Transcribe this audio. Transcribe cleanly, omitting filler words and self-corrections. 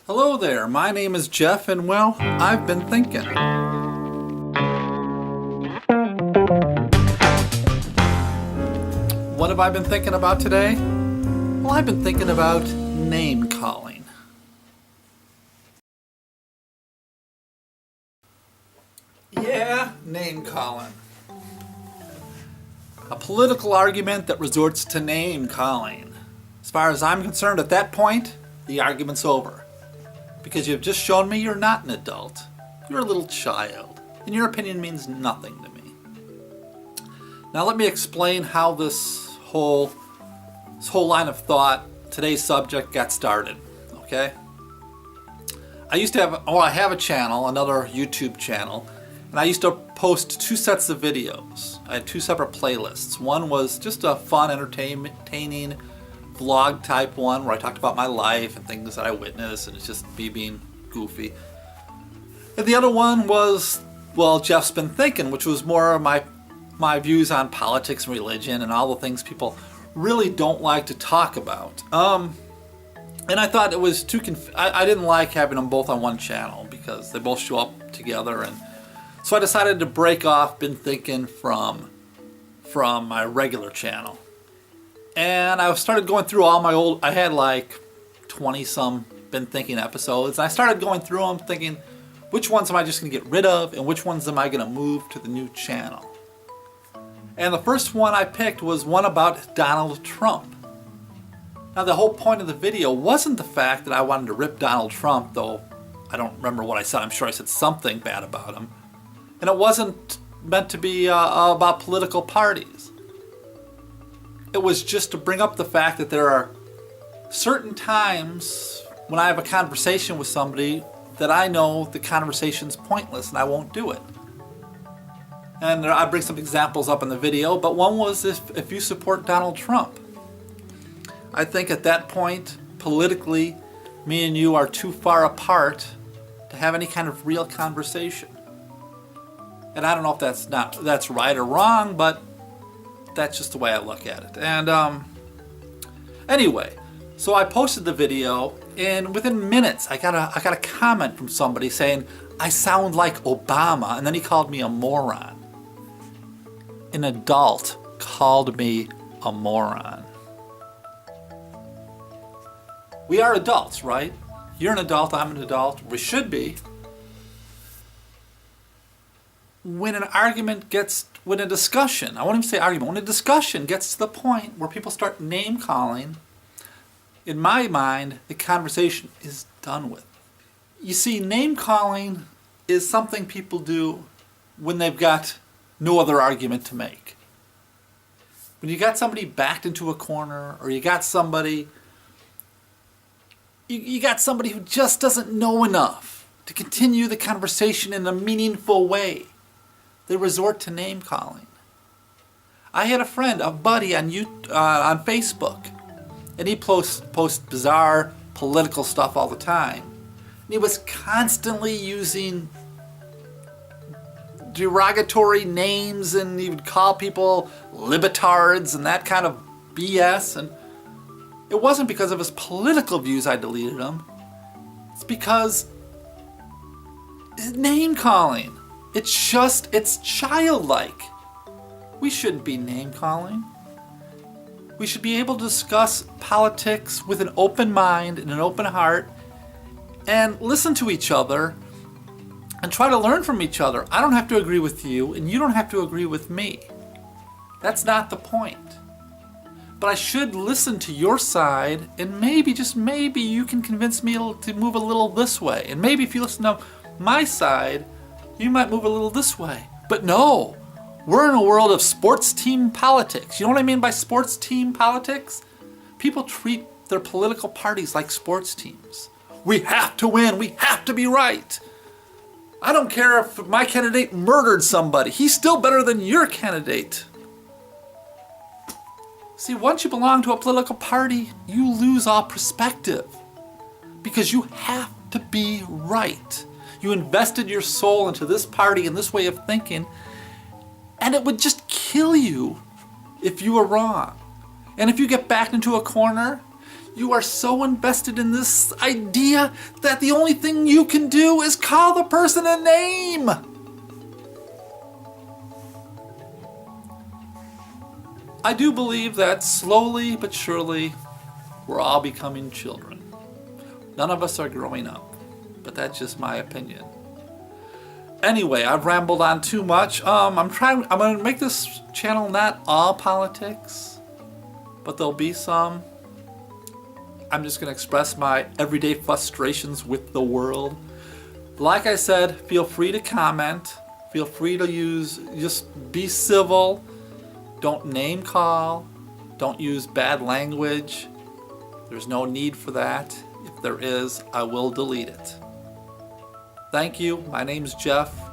Hello there, my name is Jeff, and well, I've been thinking. What have I been thinking about today? Well, I've been thinking about name calling. Yeah, name calling. A political argument that resorts to name calling. As far as I'm concerned, at that point, the argument's over. Because you've just shown me you're not an adult. You're a little child, and your opinion means nothing to me. Now let me explain how this whole line of thought, today's subject, got started, okay? I have a channel, another YouTube channel, and I used to post two sets of videos. I had two separate playlists. One was just a fun, entertaining vlog type one where I talked about my life and things that I witnessed, and it's just me being goofy. And the other one was, well, Jeff's Been Thinking, which was more of my views on politics and religion and all the things people really don't like to talk about. And I thought it was I didn't like having them both on one channel because they both show up together, and so I decided to break off Been Thinking from my regular channel. And I started going through all I had like 20 some Been Thinking episodes, and I started going through them thinking, which ones am I just going to get rid of and which ones am I going to move to the new channel? And the first one I picked was one about Donald Trump. Now the whole point of the video wasn't the fact that I wanted to rip Donald Trump, though I don't remember what I said. I'm sure I said something bad about him. And it wasn't meant to be about political parties. It was just to bring up the fact that there are certain times when I have a conversation with somebody that I know the conversation's pointless and I won't do it. And I bring some examples up in the video, but one was if you support Donald Trump. I think at that point, politically, me and you are too far apart to have any kind of real conversation. And I don't know if that's right or wrong, but that's just the way I look at it. And anyway, so I posted the video, and within minutes I got a comment from somebody saying I sound like Obama, and then he called me a moron. An adult called me a moron. We are adults, right? You're an adult, I'm an adult, we should be. When a discussion gets to the point where people start name calling, in my mind, the conversation is done with. You see, name calling is something people do when they've got no other argument to make. When you got somebody backed into a corner, or you got somebody who just doesn't know enough to continue the conversation in a meaningful way, they resort to name calling. I had a buddy on Facebook, and he posts bizarre political stuff all the time. And he was constantly using derogatory names, and he would call people libitards and that kind of BS. And it wasn't because of his political views I deleted him. It's because his name calling. It's childlike. We shouldn't be name calling. We should be able to discuss politics with an open mind and an open heart and listen to each other and try to learn from each other. I don't have to agree with you, and you don't have to agree with me. That's not the point. But I should listen to your side, and maybe, just maybe, you can convince me to move a little this way. And maybe if you listen to my side, you might move a little this way. But no, we're in a world of sports team politics. You know what I mean by sports team politics? People treat their political parties like sports teams. We have to win. We have to be right. I don't care if my candidate murdered somebody. He's still better than your candidate. See, once you belong to a political party, you lose all perspective because you have to be right. You invested your soul into this party and this way of thinking, and it would just kill you if you were wrong. And if you get backed into a corner, You are so invested in this idea that the only thing you can do is call the person a name. I do believe that slowly but surely we're all becoming children. None of us are growing up, but that's just my opinion. Anyway, I've rambled on too much. I'm going to make this channel not all politics, but there'll be some. I'm just going to express my everyday frustrations with the world. Like I said, feel free to comment. Feel free to just be civil. Don't name call. Don't use bad language. There's no need for that. If there is, I will delete it. Thank you. My name's Jeff.